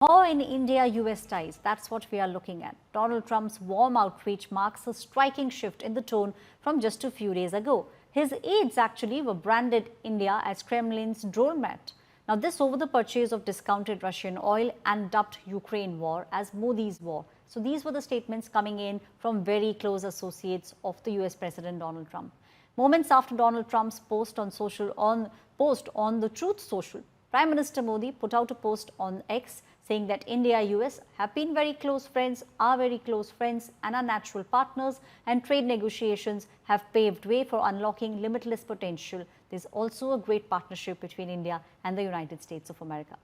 War in India-US ties, that's what we are looking at. Donald Trump's warm outreach marks a striking shift in the tone from just a few days ago. His aides actually were branded India as Kremlin's doormat. Now this over the purchase of discounted Russian oil and dubbed Ukraine war as Modi's war. So these were the statements coming in from very close associates of the US President Donald Trump. Moments after Donald Trump's post on the Truth Social, Prime Minister Modi put out a post on X saying that India-US have been very close friends, are very close friends and are natural partners, and trade negotiations have paved way for unlocking limitless potential. There's also a great partnership between India and the United States of America.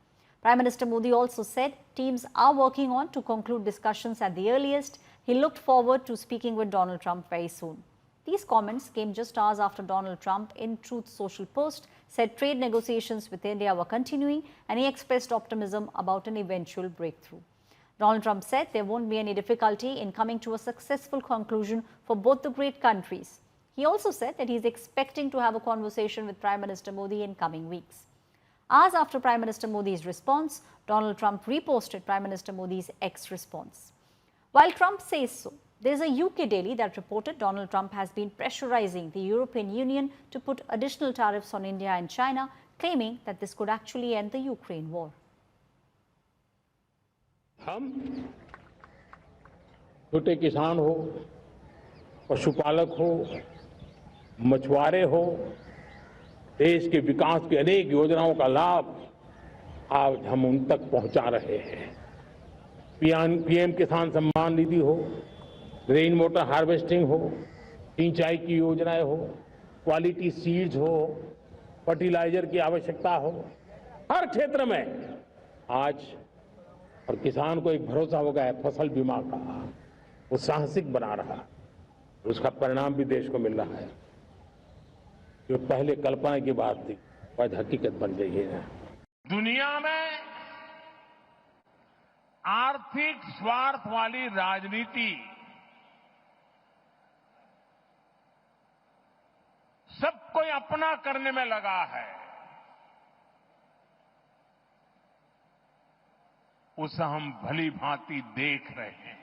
Prime Minister Modi also said teams are working on to conclude discussions at the earliest. He looked forward to speaking with Donald Trump very soon. These comments came just hours after Donald Trump, in Truth Social post, said trade negotiations with India were continuing, and he expressed optimism about an eventual breakthrough. Donald Trump said there won't be any difficulty in coming to a successful conclusion for both the great countries. He also said that he is expecting to have a conversation with Prime Minister Modi in coming weeks. Hours after Prime Minister Modi's response, Donald Trump reposted Prime Minister Modi's X response. While Trump says so, there is a UK daily that reported Donald Trump has been pressurizing the European Union to put additional tariffs on India and China, claiming that this could actually end the Ukraine war. हम छोटे किसान हो, पशुपालक हो, मछुआरे हो, देश के विकास की अनेक योजनाओं का लाभ आज हम उन तक पहुंचा रहे हैं। पीएम किसान सम्मान निधि हो, रेन वाटर हार्वेस्टिंग हो, सिंचाई की योजनाएं हो, क्वालिटी सीड्स हो, फर्टिलाइजर की आवश्यकता हो, हर क्षेत्र में आज और किसान को एक भरोसा हो गया है फसल बीमा का, वो साहसिक बना रहा, उसका परिणाम भी देश को मिल रहा है। जो पहले कल्पना की बात थी वो आज हकीकत बन गई है। दुनिया में आर्थिक स्वार्थ वाली राजनीति सबको अपना करने में लगा है। उसे हम भली भांति देख रहे हैं।